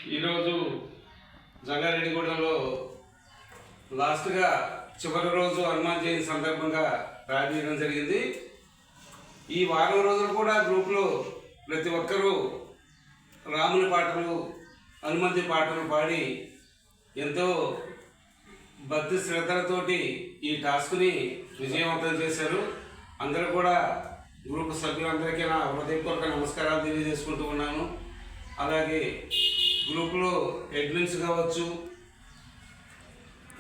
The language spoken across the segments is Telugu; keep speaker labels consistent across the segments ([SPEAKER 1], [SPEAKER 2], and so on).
[SPEAKER 1] ఈరోజు జంగారెడ్డిగూడెంలో లాస్ట్గా చివరి రోజు హనుమాన్ జయంతి సందర్భంగా ర్యాలీ చేయడం జరిగింది. ఈ వారం రోజులు కూడా గ్రూప్లో ప్రతి ఒక్కరూ రాముని పాటలు, హనుమంతి పాటలు పాడి ఎంతో భక్తి శ్రద్ధలతోటి ఈ టాస్క్ని విజయవంతం చేశారు. అందరూ కూడా గ్రూప్ సభ్యులందరికీ నా హృదయపూర్వక నమస్కారాలు తెలియజేసుకుంటూ ఉన్నాను. అలాగే గ్రూప్లో అడ్మిన్స్ కావచ్చు,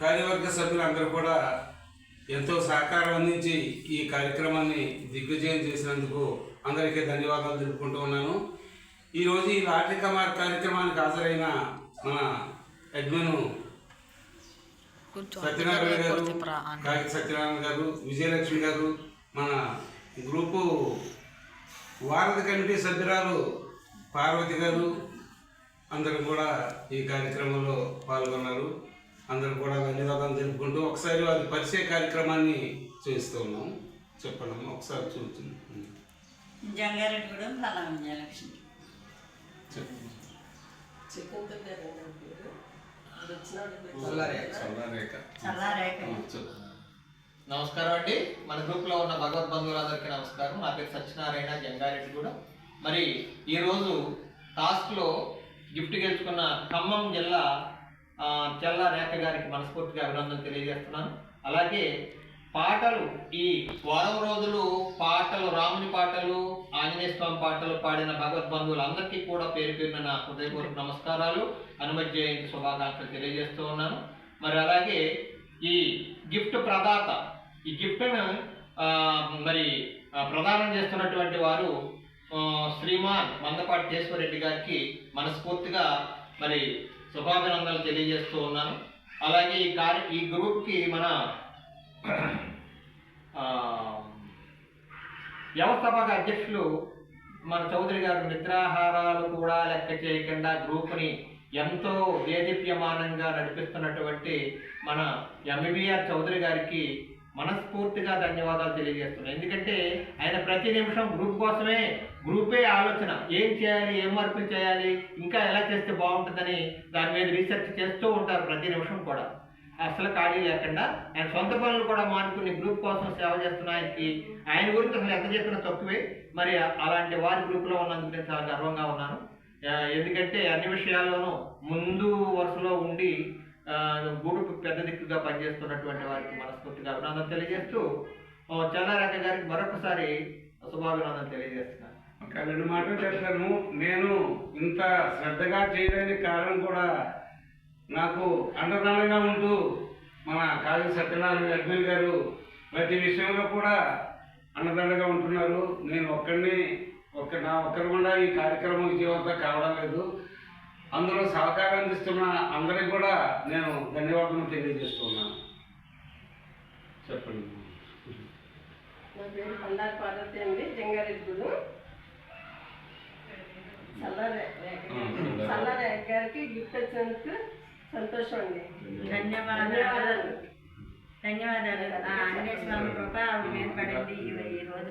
[SPEAKER 1] కార్యవర్గ సభ్యులందరూ కూడా ఎంతో సహకారం అందించి ఈ కార్యక్రమాన్ని దిగ్విజయం చేసినందుకు అందరికీ ధన్యవాదాలు తెలుపుకుంటూ ఉన్నాను. ఈరోజు ఈ లాటరీ కమార్ కార్యక్రమానికి హాజరైన మన అడ్మిన్ సత్యనారాయణ గారు, కాకి సత్యనారాయణ గారు, విజయలక్ష్మి గారు, మన గ్రూపు వారధి కమిటీ సభ్యురాలు పార్వతి గారు అందరూ కూడా ఈ కార్యక్రమంలో పాల్గొన్నారు. అందరూ కూడా ధన్యవాదాలు తెలుపుకుంటూ ఒకసారి వారి పరిచయ కార్యక్రమాన్ని చేస్తూ ఉన్నాం. చెప్పండి ఒకసారి చూస్తుంది.
[SPEAKER 2] జంగారెడ్డిగూడెం విజయలక్ష్మి.
[SPEAKER 3] నమస్కారం అండి. మన గ్రూప్లో ఉన్న భగవద్ బంధువులందరికీ నమస్కారం. నా పేరు సత్యనారాయణ, జంగారెడ్డిగూడెం. మరి ఈరోజు టాస్క్లో గిఫ్ట్ గెలుచుకున్న ఖమ్మం జిల్లా చెల్లా రేఖ గారికి మనస్ఫూర్తిగా అభినందనలు తెలియజేస్తున్నాను. అలాగే పాటలు ఈ వారం రోజులు పాటలు, రాముని పాటలు, ఆంజనేయ స్వామి పాటలు పాడిన భగవద్ బంధువులందరికీ కూడా పేరు పేరున నా హృదయపూర్వక నమస్కారాలు, హనుమత్ జయంతి శుభాకాంక్షలు తెలియజేస్తూ ఉన్నాను. మరి అలాగే ఈ గిఫ్ట్ ప్రదాత, ఈ గిఫ్ట్ను మరి ప్రదానం చేస్తున్నటువంటి వారు శ్రీమాన్ మందపాటి కేశవరెడ్డి గారికి మనస్ఫూర్తిగా మరి శుభాభినందనలు తెలియజేస్తూ ఉన్నాను. అలాగే ఈ గ్రూప్కి మన వ్యవస్థాపక అధ్యక్షులు మన చౌదరి గారు నిద్రాహారాలు కూడా లెక్క చేయకుండా గ్రూప్ని ఎంతో దేదీప్యమానంగా నడిపిస్తున్నటువంటి మన ఎంబీఆర్ చౌదరి గారికి మనస్ఫూర్తిగా ధన్యవాదాలు తెలియజేస్తున్నాను. ఎందుకంటే ఆయన ప్రతి నిమిషం గ్రూప్ కోసమే, గ్రూపే ఆలోచన, ఏం చేయాలి, ఏం మార్పులు చేయాలి, ఇంకా ఎలా చేస్తే బాగుంటుందని దాని మీద రీసెర్చ్ చేస్తూ ఉంటారు ప్రతి నిమిషం కూడా. అసలు ఖాళీ లేకుండా ఆయన సొంత పనులు కూడా మానుకుని గ్రూప్ కోసం సేవ చేస్తున్న ఆయన గురించి అసలు ఎంత చెప్పినా తక్కువే. మరి అలాంటి వారి గ్రూప్లో ఉన్నందుకు నేను చాలా గర్వంగా ఉన్నాను. ఎందుకంటే అన్ని విషయాల్లోనూ ముందు వరుసలో ఉండి గ్రూప్ పెద్ద దిక్కుగా పనిచేస్తున్నటువంటి వారికి మనస్ఫూర్తిగా అభినందన తెలియజేస్తూ చెల్లారేఖ గారికి మరొకసారి శుభాభినందన తెలియజేస్తున్నాను.
[SPEAKER 1] రెండు మాటలు చెప్తాను. నేను ఇంత శ్రద్ధగా చేయడానికి కారణం కూడా నాకు అండదండగా ఉంటూ మన కాళీ సత్యనారాయణ అడ్మిన్ గారు ప్రతి విషయంలో కూడా అండదండగా ఉంటున్నారు. నేను నా ఒక్కరి కూడా ఈ కార్యక్రమం విజయవంతం కావడం లేదు. అందులో సహకారం అందిస్తున్న అందరికి కూడా నేను ధన్యవాదాలు తెలియజేస్తున్నాను. చెప్పండి.
[SPEAKER 4] నా పేరు పండారి పార్వతి అండి, జంగారెడ్డిగూడెం. చల్లారేఖ గారికి గిఫ్ట్ వచ్చినందుకు సంతోషం అండి.
[SPEAKER 2] ధన్యవాదాలు. ఆంజనేయ స్వామి కృప ఆవిడ మీద పడింది ఈ రోజు.